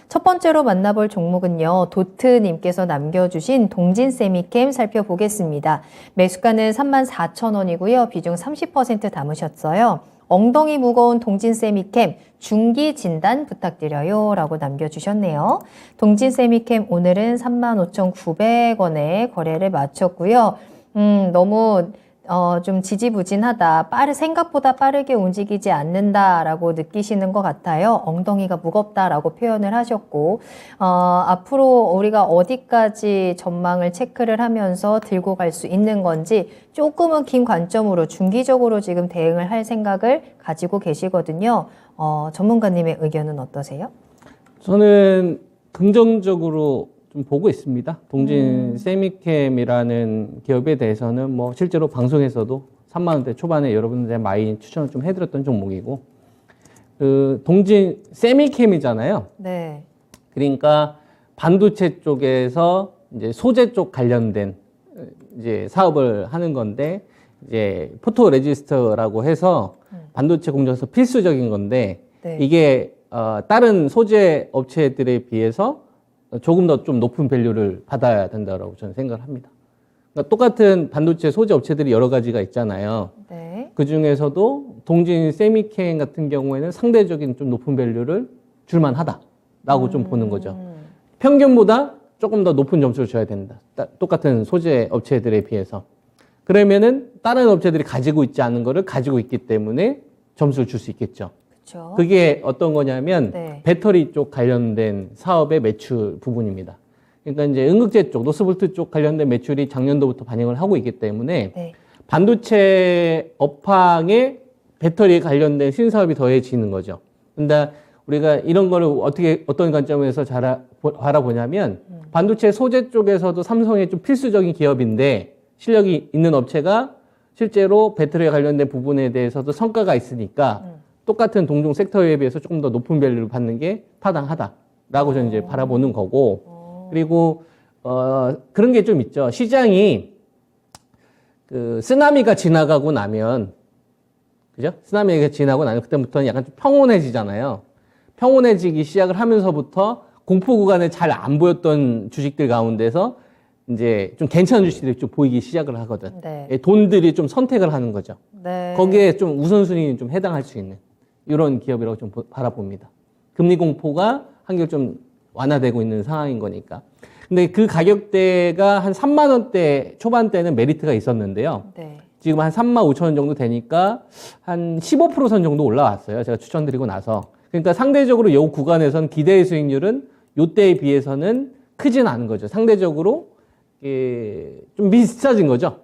첫 번째로 만나볼 종목은요, 도트님께서 남겨주신 동진세미캠 살펴보겠습니다. 매수가는 34,000원이고요. 비중 30% 담으셨어요. 엉덩이 무거운 동진세미캠 중기 진단 부탁드려요 라고 남겨주셨네요. 동진세미캠 오늘은 35,900원에 거래를 마쳤고요. 너무 좀 지지부진하다. 생각보다 빠르게 움직이지 않는다라고 느끼시는 것 같아요. 엉덩이가 무겁다라고 표현을 하셨고, 앞으로 우리가 어디까지 전망을 체크를 하면서 들고 갈 수 있는 건지 조금은 긴 관점으로 중기적으로 지금 대응을 할 생각을 가지고 계시거든요. 전문가님의 의견은 어떠세요? 저는 긍정적으로 좀 보고 있습니다. 동진 세미캠이라는 기업에 대해서는 뭐 실제로 방송에서도 3만 원대 초반에 여러분들의 많이 추천을 좀 해드렸던 종목이고, 그 동진 세미캠이잖아요. 네. 그러니까 반도체 쪽에서 이제 소재 쪽 관련된 이제 사업을 하는 건데, 이제 포토 레지스터라고 해서 반도체 공정에서 필수적인 건데, 네. 이게 다른 소재 업체들에 비해서 조금 더 좀 높은 밸류를 받아야 된다고 저는 생각을 합니다. 그러니까 똑같은 반도체 소재 업체들이 여러 가지가 있잖아요. 네. 그 중에서도 동진 세미캠 같은 경우에는 상대적인 좀 높은 밸류를 줄만 하다라고 좀 보는 거죠. 평균보다 조금 더 높은 점수를 줘야 된다. 똑같은 소재 업체들에 비해서. 그러면은 다른 업체들이 가지고 있지 않은 거를 가지고 있기 때문에 점수를 줄 수 있겠죠. 그렇죠. 그게 어떤 거냐면 네. 배터리 쪽 관련된 사업의 매출 부분입니다. 그러니까 이제 응급제 쪽, 노스볼트 쪽 관련된 매출이 작년도부터 반영을 하고 있기 때문에 네. 반도체 업황에 배터리에 관련된 신사업이 더해지는 거죠. 근데 우리가 이런 거를 어떤 관점에서 바라보냐면 반도체 소재 쪽에서도 삼성의 좀 필수적인 기업인데 실력이 있는 업체가 실제로 배터리에 관련된 부분에 대해서도 성과가 있으니까 똑같은 동종 섹터에 비해서 조금 더 높은 밸류를 받는 게 타당하다라고 저는 이제 바라보는 거고, 그리고 그런 게 좀 있죠. 시장이 그 쓰나미가 지나가고 나면, 그죠? 쓰나미가 지나고 나면 그때부터는 약간 좀 평온해지잖아요. 평온해지기 시작을 하면서부터 공포 구간에 잘 안 보였던 주식들 가운데서 이제 좀 괜찮은 주식들이 좀 보이기 시작을 하거든. 네. 돈들이 좀 선택을 하는 거죠. 네. 거기에 좀 우선순위는 좀 해당할 수 있는 이런 기업이라고 좀 바라봅니다. 금리 공포가 한결 좀 완화되고 있는 상황인 거니까. 근데 그 가격대가 한 3만 원대 초반대는 메리트가 있었는데요. 네. 지금 한 3만 5천 원 정도 되니까 한 15% 선 정도 올라왔어요. 제가 추천드리고 나서. 그러니까 상대적으로 이 구간에선 기대의 수익률은 요때에 비해서는 크진 않은 거죠. 상대적으로 좀 비싸진 거죠.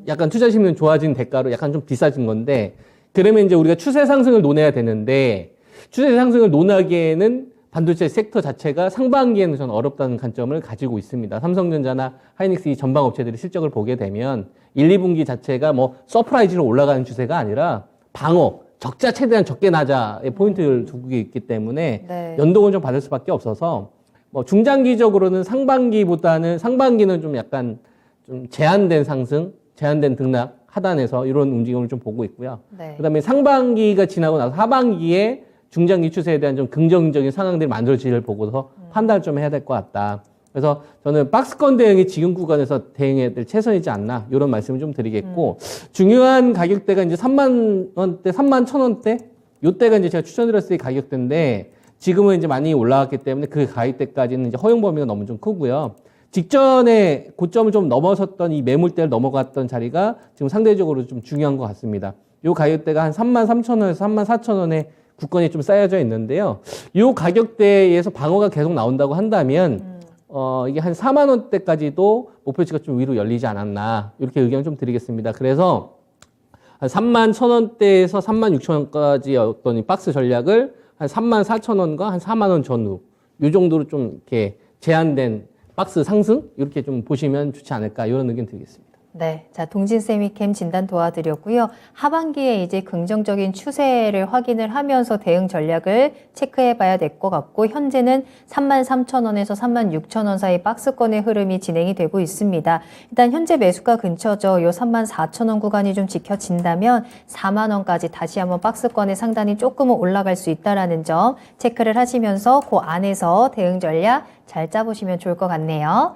약간 투자 심리는 좋아진 대가로 약간 좀 비싸진 건데, 그러면 이제 우리가 추세 상승을 논해야 되는데, 추세 상승을 논하기에는 반도체 섹터 자체가 상반기에는 저는 어렵다는 관점을 가지고 있습니다. 삼성전자나 하이닉스 이 전방 업체들이 실적을 보게 되면 1, 2분기 자체가 뭐 서프라이즈로 올라가는 추세가 아니라 방어, 적자 최대한 적게 나자의 포인트를 두고 있기 때문에 네. 연동을 좀 받을 수밖에 없어서 뭐 중장기적으로는 상반기는 좀 약간 좀 제한된 상승, 제한된 등락 하단에서 이런 움직임을 좀 보고 있고요. 네. 그다음에 상반기가 지나고 나서 하반기에 중장기 추세에 대한 좀 긍정적인 상황들이 만들어지를 보고서 판단을 좀 해야 될 것 같다. 그래서 저는 박스권 대응이 지금 구간에서 대응해야 될 최선이지 않나 이런 말씀을 좀 드리겠고, 중요한 가격대가 이제 3만 원대, 3만 1,000원대 요때가 이제 제가 추천드렸을 때 가격대인데 지금은 이제 많이 올라왔기 때문에 그 가격대까지는 이제 허용 범위가 너무 좀 크고요. 직전에 고점을 좀 넘어섰던 이 매물대를 넘어갔던 자리가 지금 상대적으로 좀 중요한 것 같습니다. 요 가격대가 한 3만 3,000원에서 3만 4,000원에 국권이 좀 쌓여져 있는데요. 요 가격대에서 방어가 계속 나온다고 한다면 이게 한 4만 원대까지도 목표치가 좀 위로 열리지 않았나 이렇게 의견을 좀 드리겠습니다. 그래서 한 3만 1,000원대에서 3만 6,000원까지 어떤 이 박스 전략을 한 3만 4,000원과 한 4만 원 전후 요 정도로 좀 이렇게 제한된 박스 상승 이렇게 좀 보시면 좋지 않을까 이런 의견 드리겠습니다. 네, 자, 동진세미캠 진단 도와드렸고요. 하반기에 이제 긍정적인 추세를 확인을 하면서 대응 전략을 체크해 봐야 될 것 같고, 현재는 33,000원에서 36,000원 사이 박스권의 흐름이 진행이 되고 있습니다. 일단 현재 매수가 근처죠. 요 34,000원 구간이 좀 지켜진다면 4만원까지 다시 한번 박스권의 상단이 조금은 올라갈 수 있다는 점 체크를 하시면서 그 안에서 대응 전략 잘 짜보시면 좋을 것 같네요.